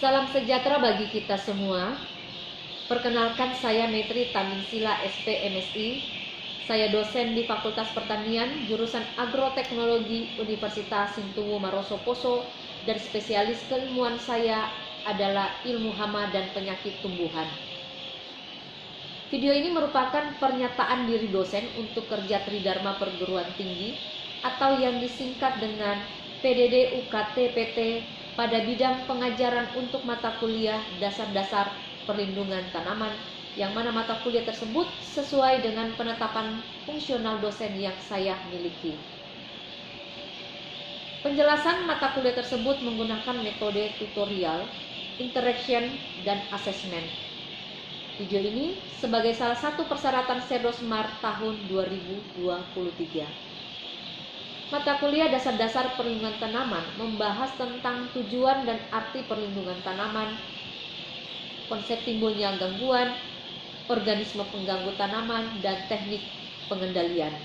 Salam sejahtera bagi kita semua. Perkenalkan, saya Metri Taminsila SP MSI. Saya dosen di Fakultas Pertanian, jurusan Agroteknologi Universitas Sintuwu Maroso Poso, dan spesialis keilmuan saya adalah ilmu hama dan penyakit tumbuhan. Video ini merupakan pernyataan diri dosen untuk kerja Tridharma Perguruan Tinggi atau yang disingkat dengan PDD UKT PT pada bidang pengajaran untuk mata kuliah dasar-dasar perlindungan tanaman, yang mana mata kuliah tersebut sesuai dengan penetapan fungsional dosen yang saya miliki. Penjelasan mata kuliah tersebut menggunakan metode tutorial, interaction, dan assessment. Video ini sebagai salah satu persyaratan Sedosmar tahun 2023. Mata kuliah dasar-dasar perlindungan tanaman membahas tentang tujuan dan arti perlindungan tanaman, konsep timbulnya gangguan, organisme pengganggu tanaman, dan teknik pengendalian.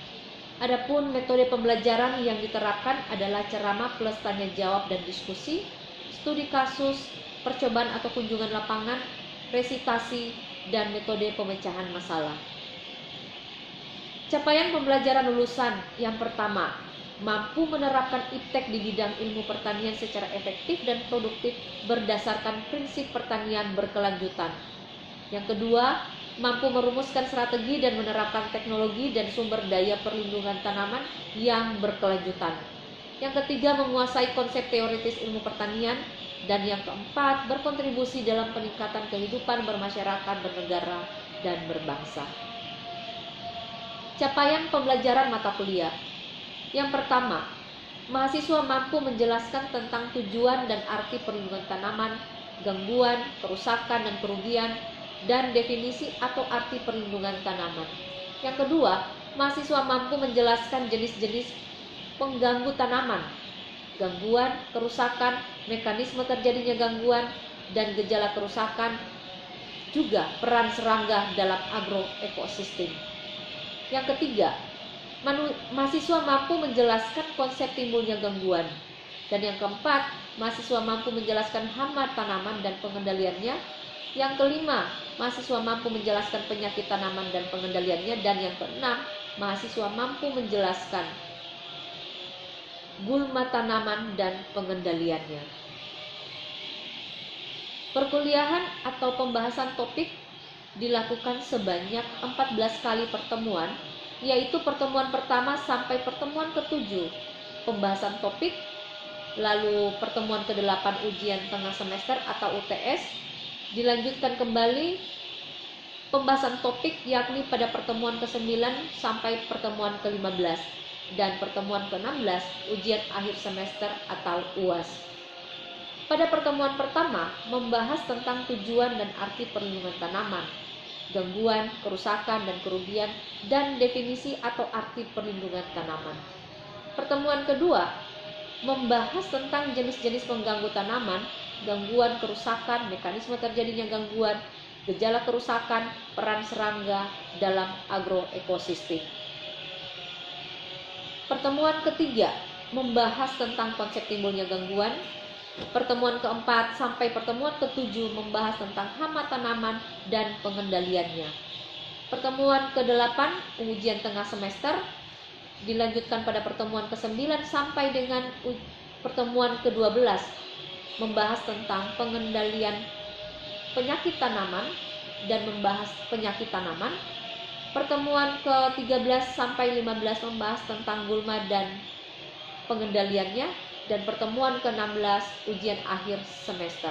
Adapun metode pembelajaran yang diterapkan adalah ceramah plus tanya jawab dan diskusi, studi kasus, percobaan atau kunjungan lapangan, resitasi, dan metode pemecahan masalah. Capaian pembelajaran lulusan yang pertama, mampu menerapkan iptek di bidang ilmu pertanian secara efektif dan produktif berdasarkan prinsip pertanian berkelanjutan. Yang kedua, mampu merumuskan strategi dan menerapkan teknologi dan sumber daya perlindungan tanaman yang berkelanjutan. Yang ketiga, menguasai konsep teoritis ilmu pertanian. Dan yang keempat, berkontribusi dalam peningkatan kehidupan bermasyarakat, bernegara, dan berbangsa. Capaian pembelajaran mata kuliah. Yang pertama, mahasiswa mampu menjelaskan tentang tujuan dan arti perlindungan tanaman, gangguan, kerusakan, dan kerugian, dan definisi atau arti perlindungan tanaman. Yang kedua, mahasiswa mampu menjelaskan jenis-jenis pengganggu tanaman, gangguan, kerusakan, mekanisme terjadinya gangguan, dan gejala kerusakan, juga peran serangga dalam agroekosistem. Yang ketiga, mahasiswa mampu menjelaskan konsep timbulnya gangguan. Dan yang keempat, mahasiswa mampu menjelaskan hama tanaman dan pengendaliannya. Yang kelima, mahasiswa mampu menjelaskan penyakit tanaman dan pengendaliannya. Dan yang keenam, mahasiswa mampu menjelaskan gulma tanaman dan pengendaliannya. Perkuliahan atau pembahasan topik dilakukan sebanyak 14 kali pertemuan, yaitu pertemuan pertama sampai pertemuan ke-7 pembahasan topik, lalu pertemuan ke-8 ujian tengah semester atau UTS, dilanjutkan kembali pembahasan topik yakni pada pertemuan ke-9 sampai pertemuan ke-15, dan pertemuan ke-16 ujian akhir semester atau UAS. Pada pertemuan pertama membahas tentang tujuan dan arti perlindungan tanaman, gangguan, kerusakan, dan kerugian, dan definisi atau arti perlindungan tanaman. Pertemuan kedua membahas tentang jenis-jenis pengganggu tanaman, gangguan, kerusakan, mekanisme terjadinya gangguan, gejala kerusakan, peran serangga dalam agroekosistem. Pertemuan ketiga membahas tentang konsep timbulnya gangguan. Pertemuan keempat sampai pertemuan ke-7 membahas tentang hama tanaman dan pengendaliannya. Pertemuan ke-8 ujian tengah semester, dilanjutkan pada pertemuan ke-9 sampai dengan pertemuan ke-12 membahas tentang pengendalian penyakit tanaman dan membahas penyakit tanaman. Pertemuan ke-13 sampai 15 membahas tentang gulma dan pengendaliannya, dan pertemuan ke-16 ujian akhir semester.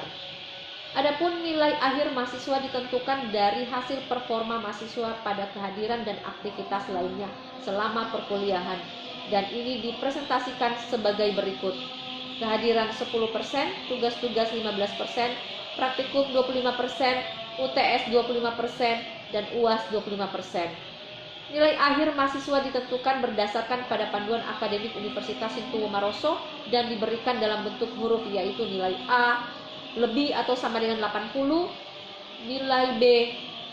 Adapun nilai akhir mahasiswa ditentukan dari hasil performa mahasiswa pada kehadiran dan aktivitas lainnya selama perkuliahan, dan ini dipresentasikan sebagai berikut: kehadiran 10%, tugas-tugas 15%, praktikum 25%, UTS 25%, dan UAS 25%. Nilai akhir mahasiswa ditentukan berdasarkan pada panduan akademik Universitas Sintuwu Maroso dan diberikan dalam bentuk huruf, yaitu nilai A lebih atau sama dengan 80, nilai B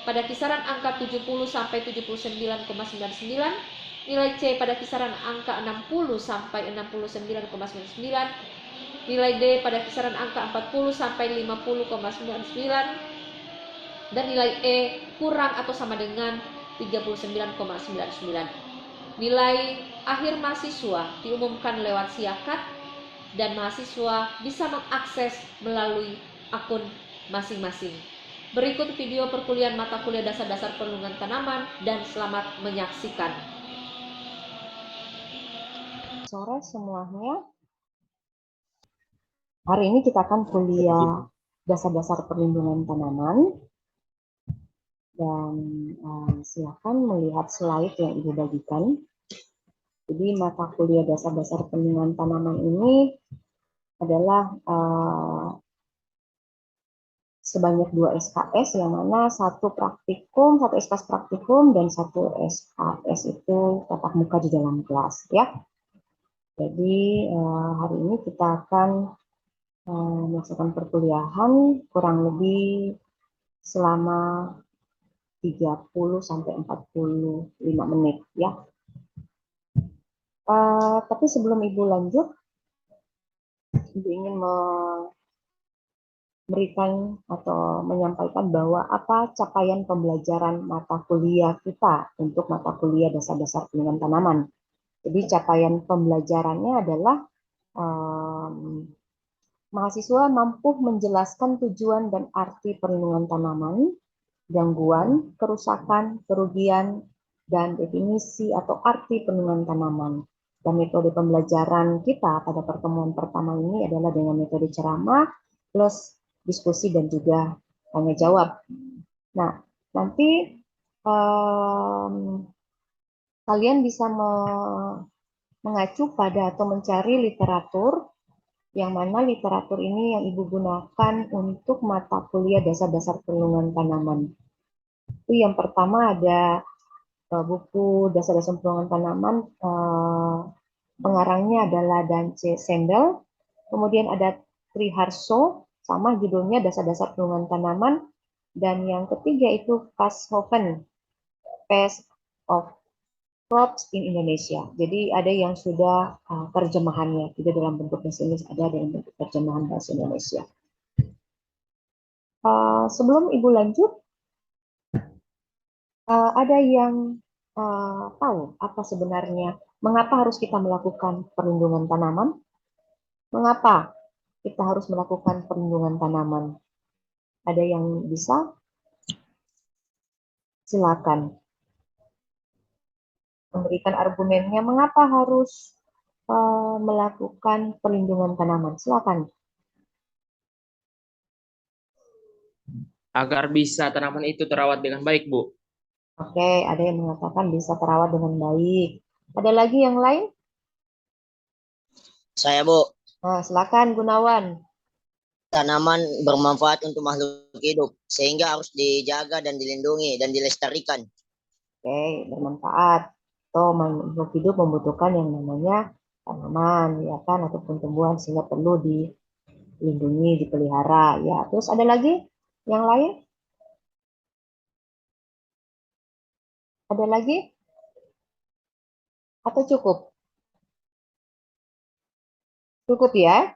pada kisaran angka 70 sampai 79,99, nilai C pada kisaran angka 60 sampai 69,99, Nilai D pada kisaran angka 40 sampai 50,99 dan nilai E kurang atau sama dengan 39,99. Nilai akhir mahasiswa diumumkan lewat siakat dan mahasiswa bisa mengakses melalui akun masing-masing. Berikut video perkuliahan mata kuliah dasar-dasar perlindungan tanaman dan selamat menyaksikan. Sore semuanya. Hari ini kita akan kuliah dasar-dasar perlindungan tanaman. Dan silakan melihat slide yang Ibu bagikan. Jadi mata kuliah dasar-dasar perlindungan tanaman ini adalah sebanyak 2 SKS, yang mana satu praktikum, satu SKS praktikum, dan satu SKS itu tatap muka di dalam kelas, ya. Jadi hari ini kita akan melaksanakan perkuliahan kurang lebih selama 30 sampai 45 menit, ya. Tapi sebelum Ibu lanjut, Ibu ingin memberikan atau menyampaikan bahwa apa capaian pembelajaran mata kuliah kita untuk mata kuliah dasar-dasar perlindungan tanaman. Jadi capaian pembelajarannya adalah mahasiswa mampu menjelaskan tujuan dan arti perlindungan tanaman, gangguan, kerusakan, kerugian, dan definisi atau arti perlindungan tanaman. Dan metode pembelajaran kita pada pertemuan pertama ini adalah dengan metode ceramah plus diskusi dan juga tanya jawab. Nah, nanti kalian bisa mengacu pada atau mencari literatur, yang mana literatur ini yang Ibu gunakan untuk mata kuliah dasar-dasar perlindungan tanaman. Itu yang pertama ada buku dasar-dasar perlindungan tanaman, pengarangnya adalah Dance Sendel. Kemudian ada Triharso, sama judulnya dasar-dasar perlindungan tanaman. Dan yang ketiga itu Kashoven, Pest of Crops in Indonesia. Jadi ada yang sudah terjemahannya, tidak dalam bentuk bahasa Inggris, ada dalam bentuk terjemahan bahasa Indonesia. Sebelum Ibu lanjut, ada yang tahu apa sebenarnya mengapa harus kita melakukan perlindungan tanaman? Mengapa kita harus melakukan perlindungan tanaman? Ada yang bisa? Silakan memberikan argumennya mengapa harus melakukan perlindungan tanaman. Silakan. Agar bisa tanaman itu terawat dengan baik, Bu. Oke, ada yang mengatakan bisa terawat dengan baik. Ada lagi yang lain? Saya, Bu. Nah, silakan Gunawan. Tanaman bermanfaat untuk makhluk hidup, sehingga harus dijaga dan dilindungi dan dilestarikan. Oke, bermanfaat. Atau makhluk hidup membutuhkan yang namanya tanaman, ya kan, ataupun tumbuhan, sehingga perlu dilindungi, dipelihara. Ya, terus ada lagi yang lain? Ada lagi? Atau cukup? Cukup ya?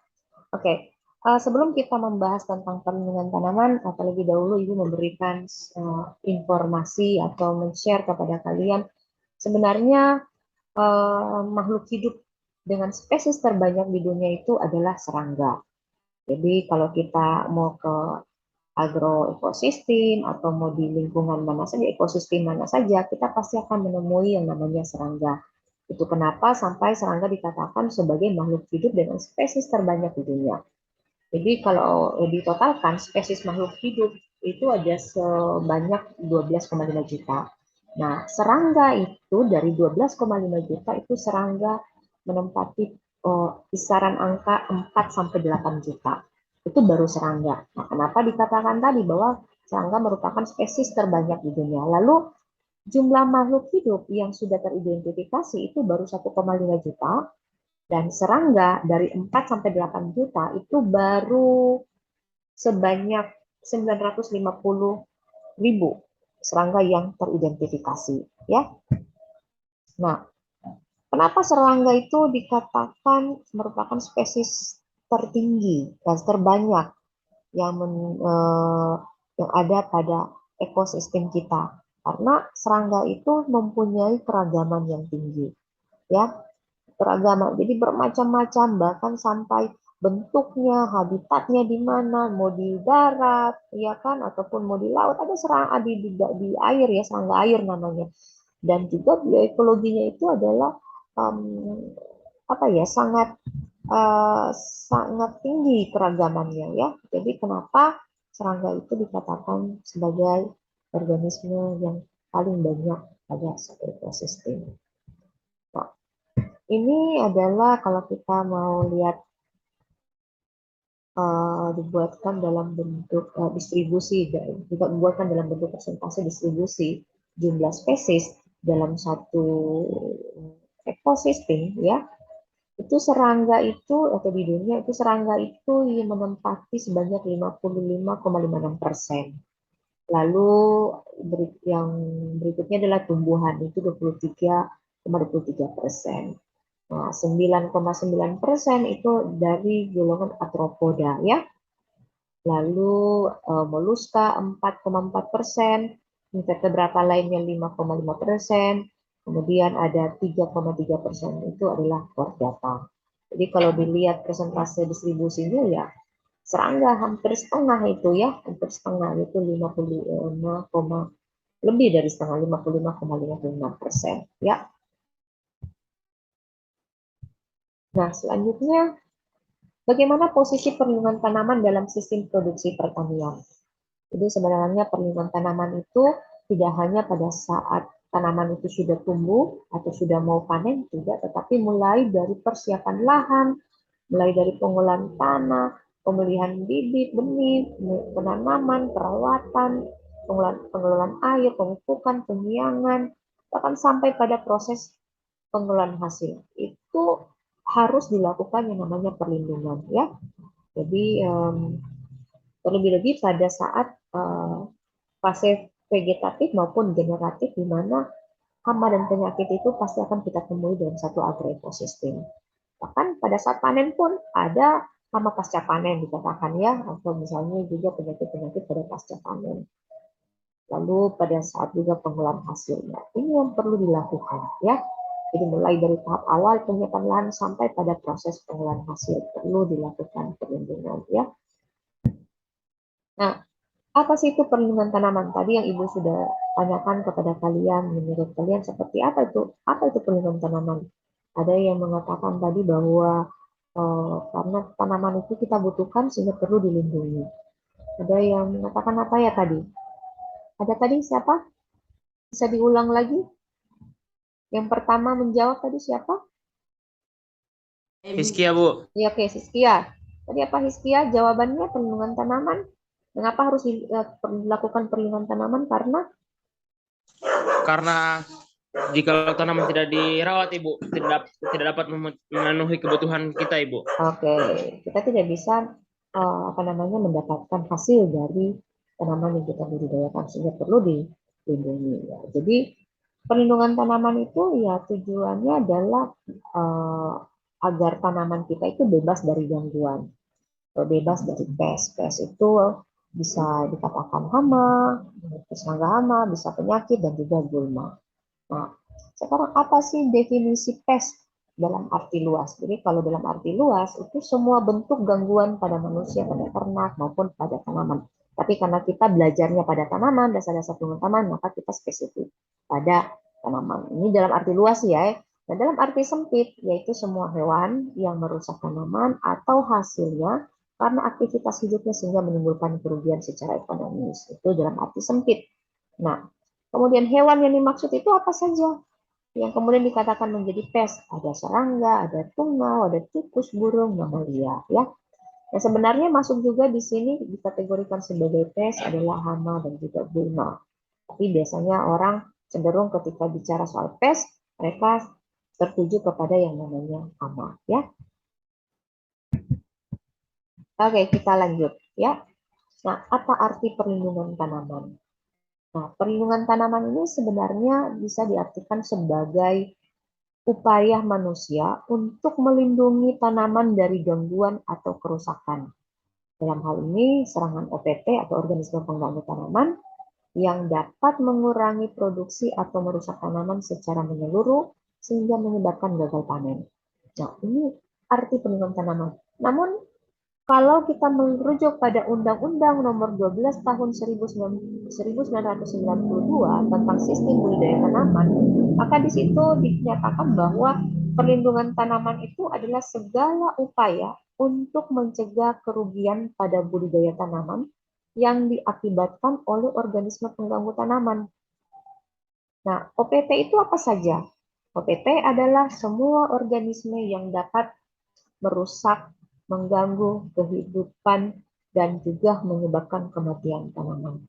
Oke. Sebelum kita membahas tentang perlindungan tanaman, terlebih dahulu Ibu memberikan informasi atau men-share kepada kalian sebenarnya makhluk hidup dengan spesies terbanyak di dunia itu adalah serangga. Jadi kalau kita mau ke agroekosistem atau mau di lingkungan mana saja, ekosistem mana saja, kita pasti akan menemui yang namanya serangga. Itu kenapa sampai serangga dikatakan sebagai makhluk hidup dengan spesies terbanyak di dunia. Jadi kalau ditotalkan spesies makhluk hidup itu ada sebanyak 12,5 juta. Nah, serangga itu dari 12,5 juta itu serangga menempati kisaran angka 4 sampai 8 juta. Itu baru serangga. Nah, kenapa dikatakan tadi bahwa serangga merupakan spesies terbanyak di dunia? Lalu jumlah makhluk hidup yang sudah teridentifikasi itu baru 1,5 juta. Dan serangga dari 4 sampai 8 juta itu baru sebanyak 950.000 serangga yang teridentifikasi, ya. Nah, kenapa serangga itu dikatakan merupakan spesies tertinggi dan terbanyak yang yang ada pada ekosistem kita. Karena serangga itu mempunyai keragaman yang tinggi, ya, keragaman. Jadi bermacam-macam, bahkan sampai bentuknya, habitatnya di mana, mau di darat, ya kan, ataupun mau di laut. Ada serangga di air ya, serangga air namanya. Dan juga bioekologinya itu adalah apa ya, sangat tinggi keragamannya ya. Jadi kenapa serangga itu dikatakan sebagai organisme yang paling banyak pada satu ekosistem. Nah, ini adalah kalau kita mau lihat dibuatkan dalam bentuk distribusi, juga dibuatkan dalam bentuk persentase distribusi jumlah spesies dalam satu ekosistem ya. Itu serangga itu, atau di dunia itu serangga itu yang menempati sebanyak 55,56%. Lalu yang berikutnya adalah tumbuhan, itu 23,23%. Nah, 9,9% itu dari golongan arthropoda ya. Lalu moluska 4,4%, invertebrata lainnya 5,5%, kemudian ada 3,3% itu adalah chordata. Jadi kalau dilihat persentase distribusinya ya serangga hampir setengah itu ya, hampir setengah itu 55, lebih dari setengah 55,56% ya. Nah, selanjutnya bagaimana posisi perlindungan tanaman dalam sistem produksi pertanian? Jadi sebenarnya perlindungan tanaman itu tidak hanya pada saat tanaman itu sudah tumbuh atau sudah mau panen tidak, tetapi mulai dari persiapan lahan, mulai dari pengolahan tanah, pemilihan bibit, benih, penanaman, perawatan, pengelolaan air, pemupukan, penyiangan, bahkan sampai pada proses pengolahan hasil. Itu harus dilakukan yang namanya perlindungan ya. Jadi terlebih-lebih pada saat fase vegetatif maupun generatif, di mana hama dan penyakit itu pasti akan kita temui dalam satu agroekosistem. Bahkan pada saat panen pun ada hama pasca panen dikatakan ya, atau misalnya juga penyakit-penyakit pada pasca panen. Lalu pada saat juga pengolahan hasilnya. Ini yang perlu dilakukan ya. Jadi mulai dari tahap awal penyiapan lahan sampai pada proses pengolahan hasil perlu dilakukan perlindungan ya. Nah, apa sih itu perlindungan tanaman? Tadi yang Ibu sudah tanyakan kepada kalian, menurut kalian seperti apa itu? Apa itu perlindungan tanaman? Ada yang mengatakan tadi bahwa karena tanaman itu kita butuhkan sehingga perlu dilindungi. Ada yang mengatakan apa ya tadi? Ada tadi siapa? Bisa diulang lagi? Yang pertama menjawab tadi siapa? Hiskia, Bu. Ya, oke, Hiskia. Tadi apa Hiskia? Jawabannya perlindungan tanaman. Mengapa harus dilakukan perlindungan tanaman? Karena jika tanaman tidak dirawat, Ibu, tidak dapat memenuhi kebutuhan kita, Ibu. Oke, kita tidak bisa mendapatkan hasil dari tanaman yang kita budidayakan sehingga perlu dilindungi. Ya. Jadi perlindungan tanaman itu ya tujuannya adalah agar tanaman kita itu bebas dari gangguan, bebas dari pest. Pest itu bisa dikatakan hama, serangga hama, bisa penyakit dan juga gulma. Nah, sekarang apa sih definisi pest dalam arti luas? Jadi kalau dalam arti luas itu semua bentuk gangguan pada manusia, pada ternak maupun pada tanaman. Tapi karena kita belajarnya pada tanaman, dasar-dasar tanaman, maka kita spesifik pada tanaman. Ini dalam arti luas ya. Dan dalam arti sempit, yaitu semua hewan yang merusak tanaman atau hasilnya karena aktivitas hidupnya sehingga menimbulkan kerugian secara ekonomis. Itu dalam arti sempit. Nah, kemudian hewan yang dimaksud itu apa saja? Yang kemudian dikatakan menjadi pest, ada serangga, ada tungau, ada tikus, burung, mamalia, ya. Yang sebenarnya masuk juga di sini dikategorikan sebagai pest adalah hama dan juga gulma. Tapi biasanya orang cenderung ketika bicara soal pest, mereka tertuju kepada yang namanya hama, ya. Oke, kita lanjut, ya. Nah, apa arti perlindungan tanaman? Nah, perlindungan tanaman ini sebenarnya bisa diartikan sebagai upaya manusia untuk melindungi tanaman dari gangguan atau kerusakan. Dalam hal ini, serangan OPT atau organisme pengganggu tanaman yang dapat mengurangi produksi atau merusak tanaman secara menyeluruh sehingga menyebabkan gagal panen. Nah, ini arti perlindungan tanaman. Namun, kalau kita merujuk pada Undang-Undang Nomor 12 Tahun 1992 tentang sistem budidaya tanaman, maka di situ dinyatakan bahwa perlindungan tanaman itu adalah segala upaya untuk mencegah kerugian pada budidaya tanaman yang diakibatkan oleh organisme pengganggu tanaman. Nah, OPT itu apa saja? OPT adalah semua organisme yang dapat merusak, mengganggu kehidupan, dan juga menyebabkan kematian tanaman.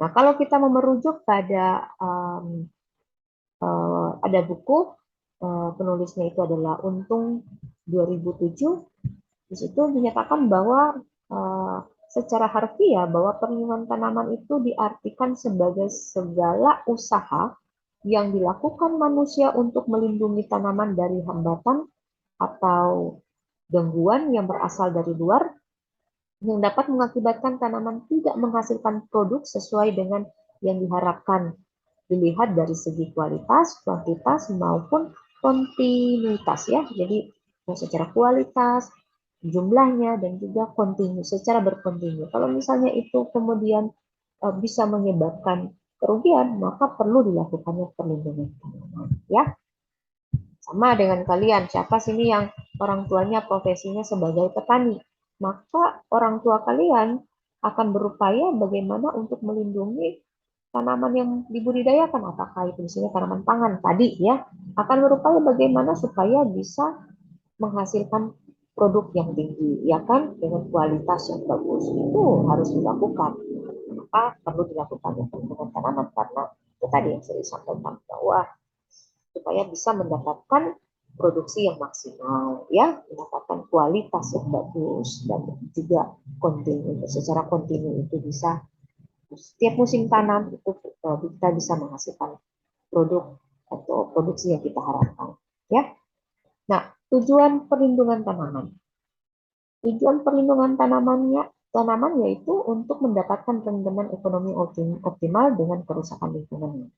Nah, kalau kita mau merujuk pada ada buku penulisnya itu adalah Untung 2007, di situ dinyatakan bahwa secara harfiah bahwa perlindungan tanaman itu diartikan sebagai segala usaha yang dilakukan manusia untuk melindungi tanaman dari hambatan atau gangguan yang berasal dari luar yang dapat mengakibatkan tanaman tidak menghasilkan produk sesuai dengan yang diharapkan, dilihat dari segi kualitas, kuantitas, maupun kontinuitas ya. Jadi secara kualitas, jumlahnya, dan juga kontinu, secara berkontinu. Kalau misalnya itu kemudian bisa menyebabkan kerugian, maka perlu dilakukannya perlindungan tanaman ya. Sama dengan kalian, siapa sini yang orang tuanya profesinya sebagai petani? Maka orang tua kalian akan berupaya bagaimana untuk melindungi tanaman yang dibudidayakan, apakah itu misalnya tanaman pangan tadi ya, akan berupaya bagaimana supaya bisa menghasilkan produk yang tinggi, ya kan, dengan kualitas yang bagus. Itu harus dilakukan. Maka perlu dilakukan perlindungan tanaman karena itu tadi yang saya sampaikan bahwa supaya bisa mendapatkan produksi yang maksimal, ya, mendapatkan kualitas yang bagus dan juga kontinu. Secara kontinu itu bisa setiap musim tanam itu kita bisa menghasilkan produk atau produksi yang kita harapkan, ya. Nah, tujuan perlindungan tanaman. Tujuan perlindungan tanaman yaitu untuk mendapatkan perlindungan ekonomi optimal dengan kerusakan lingkungan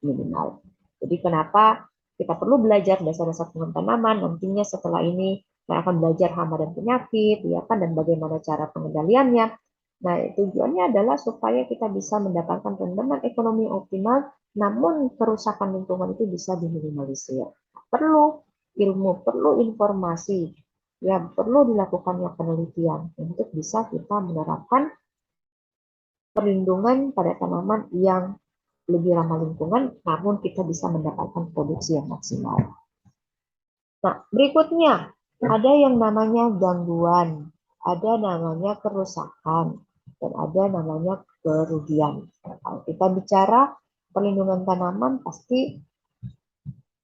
minimal. Jadi kenapa kita perlu belajar dasar-dasar pengenalan tanaman, nantinya setelah ini kita akan belajar hama dan penyakit, ya kan, dan bagaimana cara pengendaliannya. Nah, tujuannya adalah supaya kita bisa mendapatkan perlindungan ekonomi optimal, namun kerusakan lingkungan itu bisa diminimalisir. Perlu ilmu, perlu informasi, ya perlu dilakukannya penelitian untuk bisa kita menerapkan perlindungan pada tanaman yang lebih ramah lingkungan, namun kita bisa mendapatkan produksi yang maksimal. Nah, berikutnya ada yang namanya gangguan, ada namanya kerusakan, dan ada namanya kerugian. Kalau kita bicara perlindungan tanaman pasti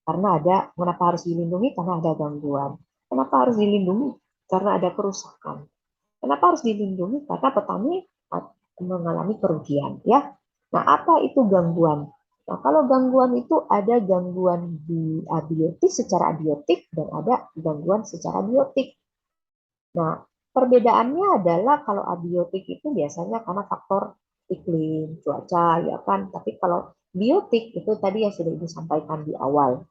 karena kenapa harus dilindungi? Karena ada gangguan. Kenapa harus dilindungi? Karena ada kerusakan. Kenapa harus dilindungi? Karena petani mengalami kerugian, ya. Nah, apa itu gangguan? Nah, kalau gangguan itu ada gangguan abiotik secara abiotik dan ada gangguan secara biotik. Nah, perbedaannya adalah kalau abiotik itu biasanya karena faktor iklim, cuaca, ya kan. Tapi kalau biotik itu tadi yang sudah Ibu sampaikan di awal,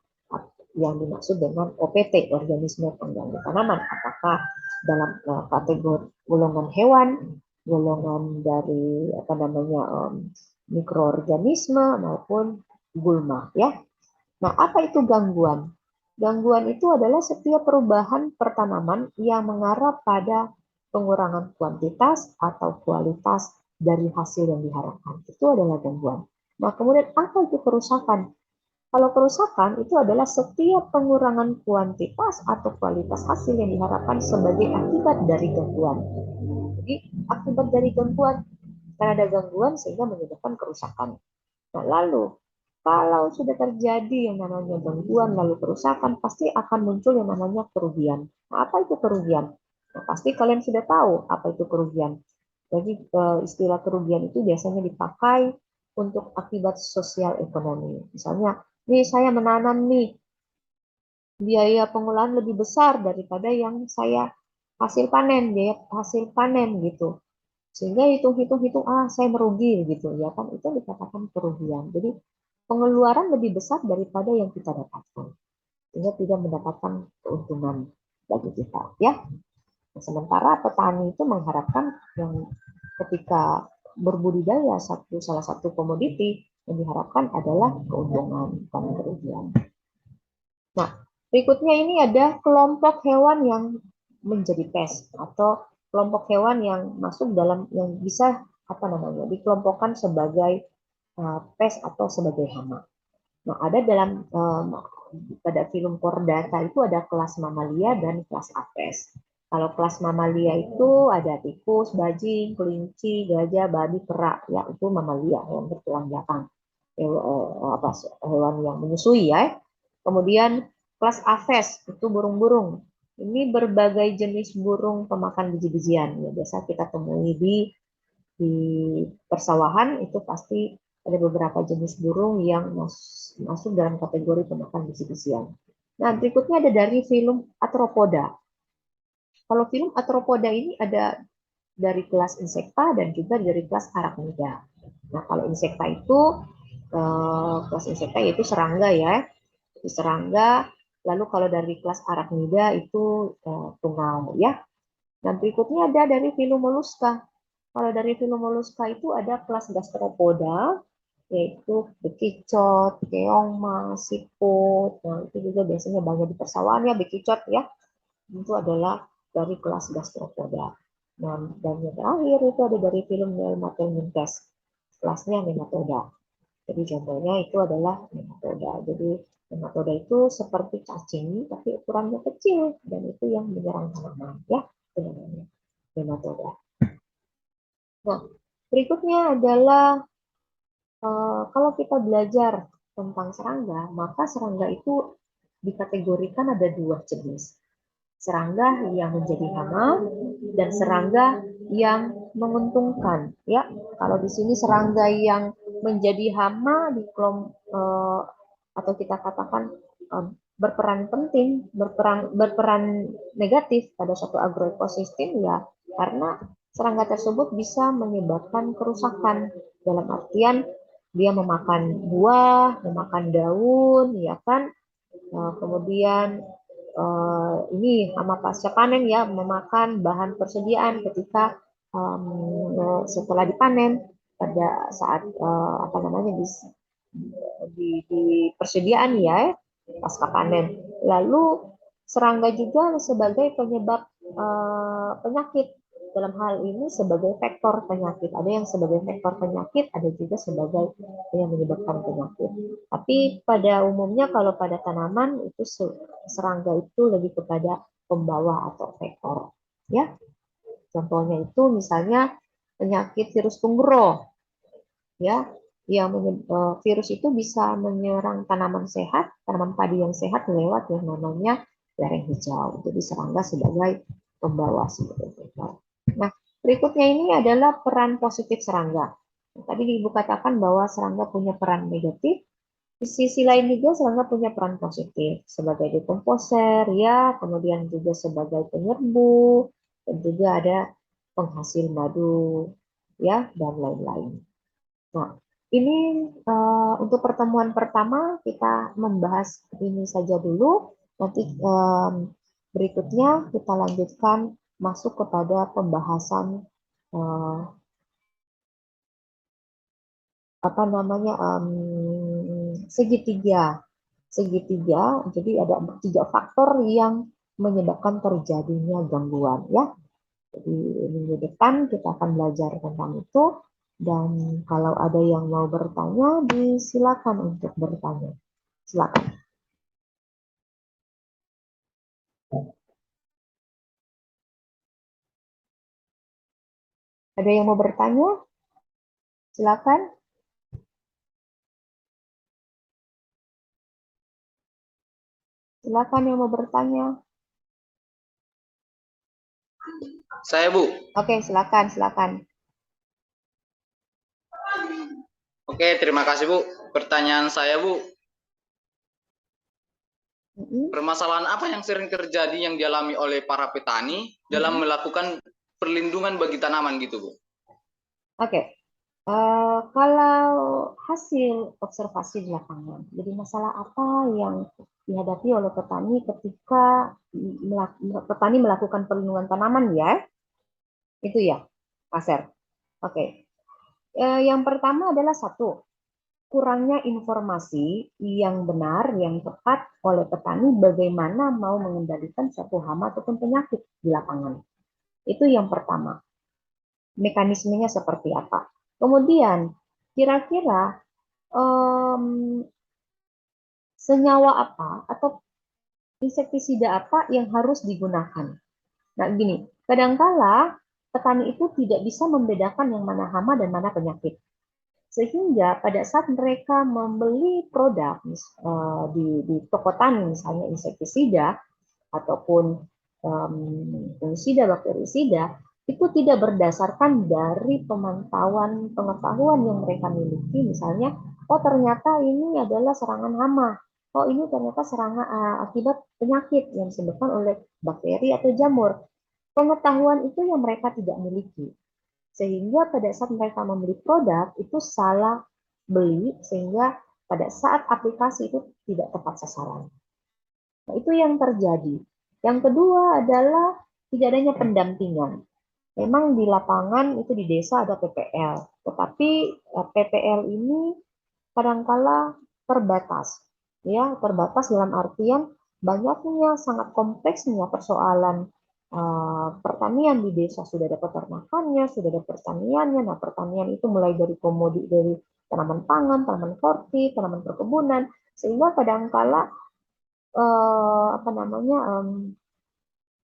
yang dimaksud dengan OPT, organisme pengganggu tanaman. Apakah dalam kategori golongan hewan, golongan dari mikroorganisme maupun gulma, ya. Nah, apa itu gangguan? Gangguan itu adalah setiap perubahan pertanaman yang mengarah pada pengurangan kuantitas atau kualitas dari hasil yang diharapkan. Itu adalah gangguan. Nah, kemudian apa itu kerusakan? Kalau kerusakan itu adalah setiap pengurangan kuantitas atau kualitas hasil yang diharapkan sebagai akibat dari gangguan. Jadi akibat dari gangguan, karena ada gangguan sehingga menyebabkan kerusakan. Nah, lalu kalau sudah terjadi yang namanya gangguan lalu kerusakan, pasti akan muncul yang namanya kerugian. Nah, apa itu kerugian? Nah, pasti kalian sudah tahu apa itu kerugian. Jadi istilah kerugian itu biasanya dipakai untuk akibat sosial ekonomi. Misalnya, nih saya menanam nih biaya pengolahan lebih besar daripada yang saya biaya hasil panen gitu. Sehingga hitung-hitung, saya merugi gitu ya kan, itu dikatakan kerugian. Jadi pengeluaran lebih besar daripada yang kita dapatkan, sehingga tidak mendapatkan keuntungan bagi kita ya. Sementara petani itu mengharapkan yang ketika berbudidaya salah satu komoditi yang diharapkan adalah keuntungan, bukan kerugian. Nah, berikutnya ini ada kelompok hewan yang menjadi pest atau kelompok hewan yang masuk dalam yang bisa dikelompokkan sebagai pest atau sebagai hama. Nah, ada dalam pada film Chordata itu ada kelas mamalia dan kelas apes. Kalau kelas mamalia itu ada tikus, bajing, kelinci, gajah, babi, kera, ya itu mamalia yang bertulang belakang, hewan yang menyusui ya. Kemudian kelas apes itu burung-burung. Ini berbagai jenis burung pemakan biji-bijian. Ya, biasa kita temui di persawahan itu pasti ada beberapa jenis burung yang masuk dalam kategori pemakan biji-bijian. Nah, berikutnya ada dari film Arthropoda. Kalau film Arthropoda ini ada dari kelas insekta dan juga dari kelas arachnida. Nah, kalau insekta itu kelas insekta yaitu serangga ya. Itu serangga. Lalu kalau dari kelas arachnida itu tungau ya. Dan berikutnya ada dari film Mollusca. Kalau dari film Mollusca itu ada kelas gastropoda, yaitu bekicot, keongma, siput. Nah, itu juga biasanya banyak di persawahan ya, bekicot ya. Itu adalah dari kelas gastropoda. Nah, dan yang terakhir itu ada dari film Nematodes, kelasnya nematoda. Jadi contohnya itu adalah nematoda. Jadi nematoda itu seperti cacing, tapi ukurannya kecil dan itu yang menyerang tanaman ya, itu namanya nematoda. Nah, berikutnya adalah kalau kita belajar tentang serangga, maka serangga itu dikategorikan ada dua jenis. Serangga yang menjadi hama dan serangga yang menguntungkan. Ya, kalau di sini serangga yang menjadi hama di atau kita katakan berperan penting, berperan negatif pada suatu agroekosistem ya, karena serangga tersebut bisa menyebabkan kerusakan dalam artian dia memakan buah, memakan daun, ya kan, kemudian ini hama pasca panen ya, memakan bahan persediaan ketika setelah dipanen pada saat di persediaan ya pasca panen. Lalu serangga juga sebagai penyebab penyakit. Dalam hal ini sebagai vektor penyakit. Ada yang sebagai vektor penyakit, ada juga sebagai yang menyebabkan penyakit. Tapi pada umumnya kalau pada tanaman itu serangga itu lebih kepada pembawa atau vektor. Ya, contohnya itu misalnya penyakit virus funggro. Ya, yang virus itu bisa menyerang tanaman sehat, tanaman padi yang sehat lewat yang namanya lereng hijau. Jadi serangga sebagai pembawa sebagai vektor. Nah, berikutnya ini adalah peran positif serangga. Tadi Ibu katakan bahwa serangga punya peran negatif. Di sisi lain juga serangga punya peran positif sebagai dekomposer, ya, kemudian juga sebagai penyerbu, dan juga ada penghasil madu, ya, dan lain-lain. Nah, ini untuk pertemuan pertama kita membahas ini saja dulu. Nanti berikutnya kita lanjutkan masuk kepada pembahasan segitiga. Jadi ada 3 faktor yang menyebabkan terjadinya gangguan ya. Jadi minggu depan kita akan belajar tentang itu, dan kalau ada yang mau bertanya disilakan untuk bertanya. Silakan. Ada yang mau bertanya? Silakan. Silakan yang mau bertanya. Saya, Bu. Oke, silakan, silakan. Oke, terima kasih, Bu. Pertanyaan saya, Bu. Permasalahan apa yang sering terjadi yang dialami oleh para petani dalam melakukan perlindungan bagi tanaman gitu, Bu? Oke. Kalau hasil observasi di lapangan, jadi masalah apa yang dihadapi oleh petani ketika petani melakukan perlindungan tanaman ya? Itu ya, Mas Er. Oke. Yang pertama adalah satu, kurangnya informasi yang benar, yang tepat oleh petani bagaimana mau mengendalikan suatu hama ataupun penyakit di lapangan. Itu yang pertama. Mekanismenya seperti apa. Kemudian, kira-kira senyawa apa atau insektisida apa yang harus digunakan. Nah, gini, kadangkala petani itu tidak bisa membedakan yang mana hama dan mana penyakit. Sehingga pada saat mereka membeli produk di toko tani, misalnya insektisida ataupun fungisida, bakterisida, itu tidak berdasarkan dari pemantauan pengetahuan yang mereka miliki, misalnya, oh ternyata ini adalah serangan hama, oh ini ternyata serangan akibat penyakit yang disebabkan oleh bakteri atau jamur. Pengetahuan itu yang mereka tidak miliki. Sehingga pada saat mereka membeli produk itu salah beli, sehingga pada saat aplikasi itu tidak tepat sasaran. Nah, itu yang terjadi. Yang kedua adalah tidak adanya pendampingan. Memang di lapangan itu di desa ada PPL, tetapi PPL ini kadangkala terbatas. Ya, terbatas dalam artian banyaknya sangat kompleksnya persoalan pertanian di desa, sudah ada peternakannya, sudah ada pertaniannya. Nah, pertanian itu mulai dari komoditi, dari tanaman pangan, tanaman horti, tanaman perkebunan, sehingga kadangkala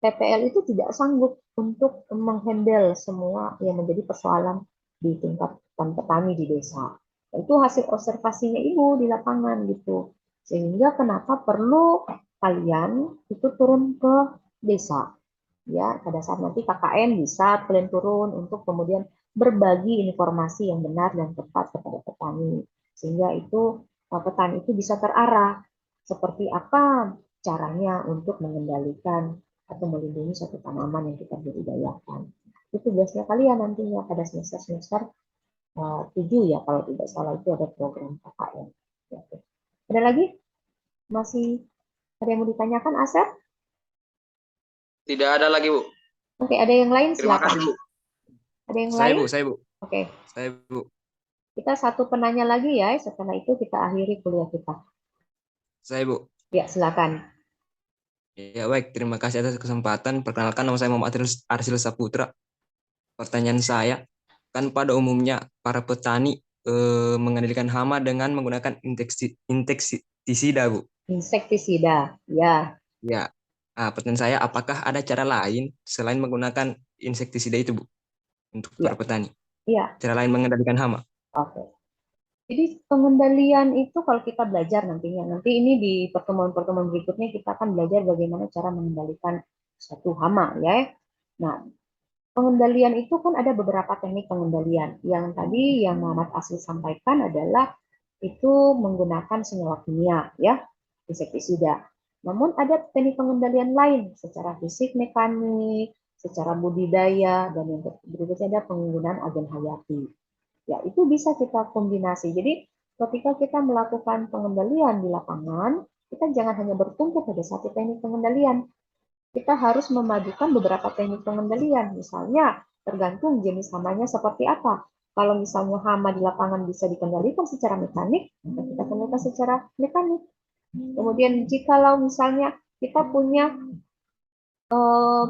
PPL itu tidak sanggup untuk menghandle semua yang menjadi persoalan di tingkat petani di desa. Itu hasil observasinya Ibu di lapangan gitu. Sehingga kenapa perlu kalian itu turun ke desa. Ya, pada saat nanti KKN bisa kalian turun untuk kemudian berbagi informasi yang benar dan tepat kepada petani. Sehingga itu petani itu bisa terarah seperti apa caranya untuk mengendalikan atau melindungi suatu tanaman yang kita budidayakan. Itu biasanya kalian nantinya pada semester 7 ya, kalau tidak salah itu ada program KKN. Ada lagi? Masih ada yang mau ditanyakan, Asep? Tidak ada lagi, Bu. Oke, ada yang lain? Terima Silakan. kasih, Bu. Ada yang Saya lain? Bu, saya Bu. Oke, Saya Bu. kita satu penanya lagi ya, setelah itu kita akhiri kuliah kita. Saya Bu. Ya, silakan. Ya baik, terima kasih atas kesempatan. Perkenalkan, nama saya Muhammad Arsil Saputra. Pertanyaan saya, kan pada umumnya para petani mengendalikan hama dengan menggunakan insektisida, Bu. Insektisida, ya. Ya. Pertanyaan saya, apakah ada cara lain selain menggunakan insektisida itu, Bu, untuk para petani? Iya. Cara lain mengendalikan hama? Oke. Jadi pengendalian itu kalau kita belajar nantinya, nanti ini di pertemuan-pertemuan berikutnya kita akan belajar bagaimana cara mengendalikan suatu hama ya. Nah, pengendalian itu kan ada beberapa teknik pengendalian. Yang tadi yang Muhammad Asli sampaikan adalah itu menggunakan senyawa kimia ya, insektisida. Namun ada teknik pengendalian lain secara fisik, mekanik, secara budidaya, dan yang berikutnya ada penggunaan agen hayati. Ya, itu bisa kita kombinasi. Jadi, ketika kita melakukan pengendalian di lapangan, kita jangan hanya bertumpu pada satu teknik pengendalian. Kita harus memadukan beberapa teknik pengendalian. Misalnya, tergantung jenis hamanya seperti apa. Kalau misalnya hama di lapangan bisa dikendalikan secara mekanik, maka kita kendalikan secara mekanik. Kemudian, jikalau misalnya kita punya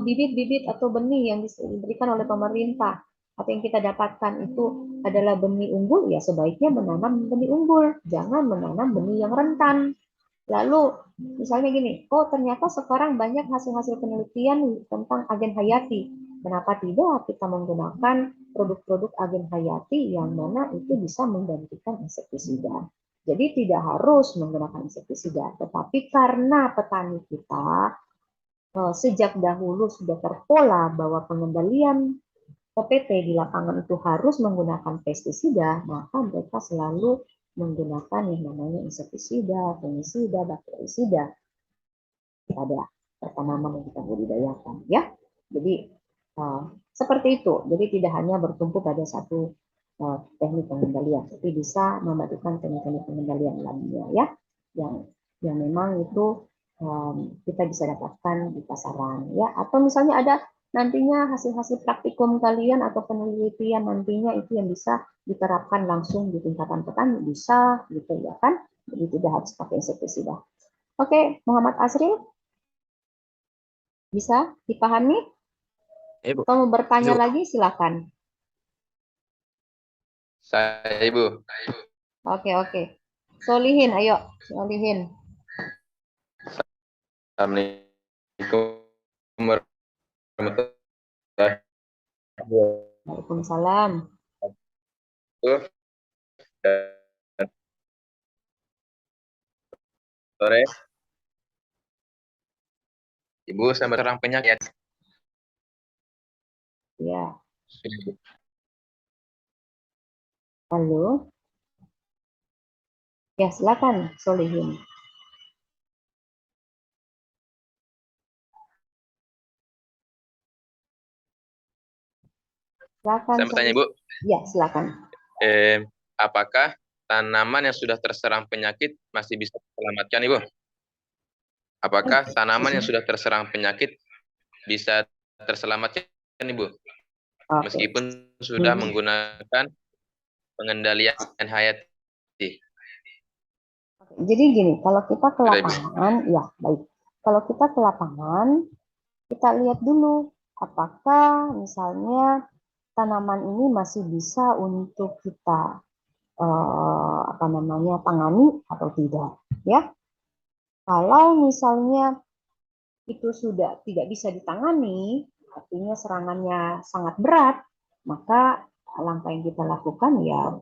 bibit-bibit atau benih yang diberikan oleh pemerintah, atau yang kita dapatkan itu adalah benih unggul, ya sebaiknya menanam benih unggul, jangan menanam benih yang rentan. Lalu misalnya gini, oh ternyata sekarang banyak hasil-hasil penelitian tentang agen hayati. Kenapa tidak kita menggunakan produk-produk agen hayati yang mana itu bisa menggantikan insektisida. Jadi tidak harus menggunakan insektisida, tetapi karena petani kita sejak dahulu sudah terpola bahwa pengendalian OPT di lapangan itu harus menggunakan pestisida, maka mereka selalu menggunakan yang namanya insektisida, fungisida, bakterisida. pada tanaman yang kita budidayakan, ya. Jadi seperti itu. Jadi tidak hanya bertumpu pada satu teknik pengendalian, tapi bisa memadukan teknik-teknik pengendalian lainnya, ya, yang memang itu kita bisa dapatkan di pasaran, ya. Atau misalnya ada nantinya hasil-hasil praktikum kalian atau penelitian nantinya itu yang bisa diterapkan langsung di tingkatan petani, bisa gitu ya kan. Jadi tidak harus pakai insektisida. Oke, Muhammad Asril, bisa dipahami? Ibu. Kalau mau bertanya Ibu. lagi silakan. Saya Ibu. Oke. Solihin, ayo. Solihin. Assalamualaikum warahmatullahi wabarakatuh. Waalaikumsalam. Sore. Ibu, saya menyerang penyakit. Ya. Halo. Ya, silakan Solihin. Silakan. Saya bertanya Ibu. Ya, silakan. Apakah tanaman yang sudah terserang penyakit masih bisa diselamatkan, Ibu? Apakah tanaman yang sudah terserang penyakit bisa terselamatkan, Ibu? Oke. Meskipun sudah menggunakan pengendalian hayati. Jadi gini, kalau kita ke lapangan, ya baik. Kalau kita ke lapangan, kita lihat dulu apakah misalnya tanaman ini masih bisa untuk kita tangani atau tidak, ya. Kalau misalnya itu sudah tidak bisa ditangani, artinya serangannya sangat berat, maka langkah yang kita lakukan ya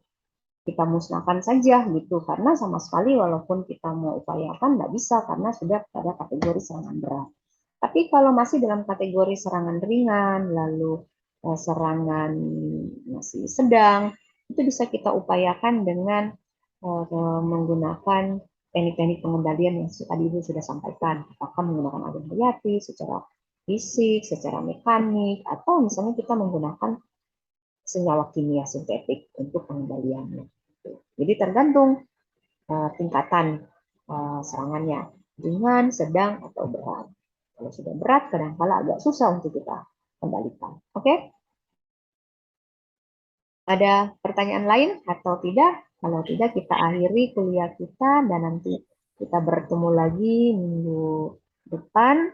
kita musnahkan saja gitu, karena sama sekali walaupun kita mau upayakan nggak bisa karena sudah pada kategori serangan berat. Tapi kalau masih dalam kategori serangan ringan, lalu serangan masih sedang, itu bisa kita upayakan dengan menggunakan teknik-teknik pengendalian yang tadi Ibu sudah sampaikan, apakah menggunakan agen hayati secara fisik, secara mekanik, atau misalnya kita menggunakan senyawa kimia sintetik untuk pengendaliannya. Jadi tergantung tingkatan serangannya, ringan, sedang, atau berat. Kalau sudah berat, kadang-kala agak susah untuk kita kendalikan. Oke? Ada pertanyaan lain atau tidak? Kalau tidak, kita akhiri kuliah kita dan nanti kita bertemu lagi minggu depan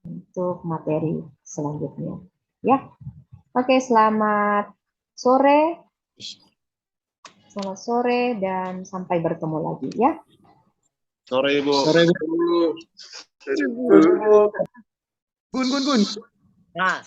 untuk materi selanjutnya. Ya. Oke, selamat sore. Selamat sore dan sampai bertemu lagi ya. Sore Ibu. Gun. Nah,